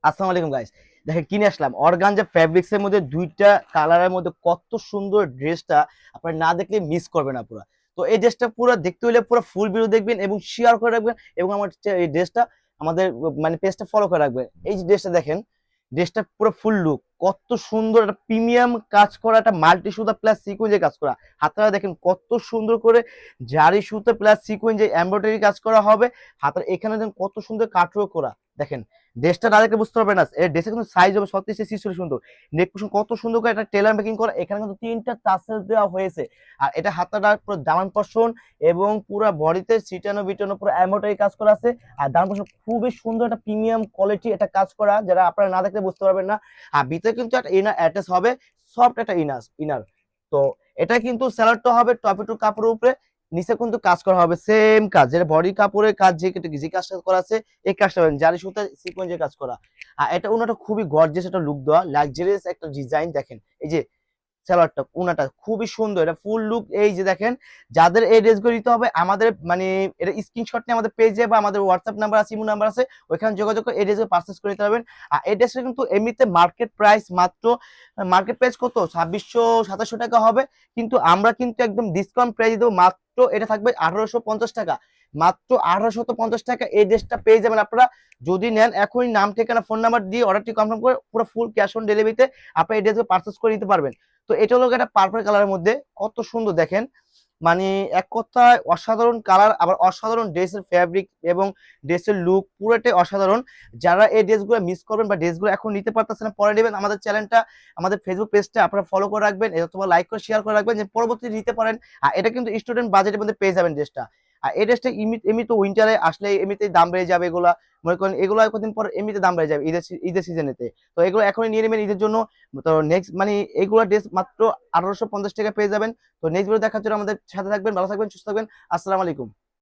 আসসালামু আলাইকুম গাইস। দেখেন কিনে আসলাম অর্গানজা ফ্যাব্রিক্স এর মধ্যে দুইটা কালারের মধ্যে কত সুন্দর ড্রেসটা, আপনারা না দেখলে মিস করবেন না পুরো। তো এই ড্রেসটা পুরো দেখতে হলে পুরো ফুল ভিডিও দেখবেন এবং শেয়ার করে রাখবেন, এবং আমার এই ড্রেসটা আমাদের মানে পেজটা ফলো করে রাখবেন। এই যে ড্রেসটা দেখেন, ড্রেসটা পুরো ফুল লুক কত সুন্দর, একটা প্রিমিয়াম কাজ করা, একটা মাল্টি সুতা প্লাস সিকোয়েন্সে কাজ করা। হাতারা দেখেন কত সুন্দর করে জারি সুতা প্লাস সিকোয়েন্সে এমব্রয়ডারি কাজ করা হবে। হাতের এখানে দেখেন কত সুন্দর কাটওয়ার্ক করা। দেখেন ড্রেসটা না দেখলে বুঝতে পারবে না, এর ড্রেসে কিন্তু সাইজ হবে 36 সুন্দর। নেক পোর্শন কত সুন্দর করে একটা টেলার মেকিং করা, এখানে কিন্তু তিনটা টাসেল দেওয়া হয়েছে। আর এটা হাতাটা পুরো দামান পোর্শন এবং পুরো বডিতে সিটানো বিটানো পুরো এমব্রয়ডারি কাজ করা আছে। আর দামান পোর্শন খুবই সুন্দর, একটা প্রিমিয়াম কোয়ালিটি এটা কাজ করা, যারা আপনারা না দেখলে বুঝতে পারবেন না। আর ভিতরে কিন্তু একটা ইনার অ্যাটাচ হবে, সফট একটা ইনার। তো এটা কিন্তু স্যালাডটা হবে টপেটো কাপড়ের উপরে, নিচে কিন্তু কাজ করা হবে সেম কাজ, যেটা বডি কাপড়ের কাজ যে কাজটা করা আছে এই কাজটা পাবেন জারি সুতা সিকোয়েন্সের কাজ করা। আর এটা উনাটা খুবই গর্জিয়াস একটা লুক দেওয়া, লাক্সারিয়াস একটা ডিজাইন। দেখেন এই যে সালোয়ারটা উনাটা খুবই সুন্দর, এটা ফুল লুক। এই যে দেখেন, যাদের এই ড্রেসগুলো নিতে হবে আমাদের মানে এটা স্ক্রিনশট নিয়ে আমাদের পেজে বা আমাদের হোয়াটসঅ্যাপ নাম্বার আছে, ইমো নাম্বার আছে, ওইখানে যোগাযোগ করে এই ড্রেসগুলো পারচেজ করে নিতে পারবেন। আর এই ড্রেসটা কিন্তু এমনিতে মার্কেট প্রাইস কত 2600-2700 টাকা হবে, কিন্তু আমরা কিন্তু একদম ডিসকাউন্ট প্রাইস দেবো, মাত্র এটা থাকবে 1850 টাকা। মাত্র 1850 টাকা এই ড্রেসটা পেয়ে যাবেন আপনারা। যদি নেন এখনই নাম ঠিকানা ফোন নাম্বার দিয়ে অর্ডারটি কনফার্ম করে পুরো ফুল ক্যাশ অন ডেলিভারিতে আপনারা এই ড্রেসগুলো পারচেজ করে নিতে পারবেন। তো এটা হলো একটা পার্পল কালারের মধ্যে, কত সুন্দর দেখেন, মানে এক কথায় অসাধারণ কালার, আবার অসাধারণ ড্রেসের ফ্যাব্রিক এবং ড্রেসের লুক পুরোটাই অসাধারণ। যারা এই ড্রেসগুলো মিস করবেন বা ড্রেসগুলো এখন নিতে পারতেছেন পরে নেবেন, আমাদের চ্যানেলটা আমাদের ফেসবুক পেজটা আপনারা ফলো করে রাখবেন, অথবা লাইক করে শেয়ার করে রাখবেন, যে পরবর্তী নিতে পারেন। আর এটা কিন্তু স্টুডেন্ট বাজেটের মধ্যে পেয়ে যাবেন ড্রেসটা। আর এই ড্রেসটা এমনি তো উইন্টারে আসলে এমনিতেই দাম বেড়ে যাবে, এগুলা মনে করেন এগুলো কদিন পর এমনিতে দাম বেড়ে যাবে ঈদের সিজনেতে। তো এগুলো এখনই নিয়ে নেবেন ঈদের জন্য। তো নেক্সট মানে এইগুলো ড্রেস মাত্র 1850 টাকা পেয়ে যাবেন। তো নেক্সট ভিডিও দেখার জন্য আমাদের সাথে থাকবেন, ভালো থাকবেন, সুস্থ থাকবেন। আসসালামু আলাইকুম।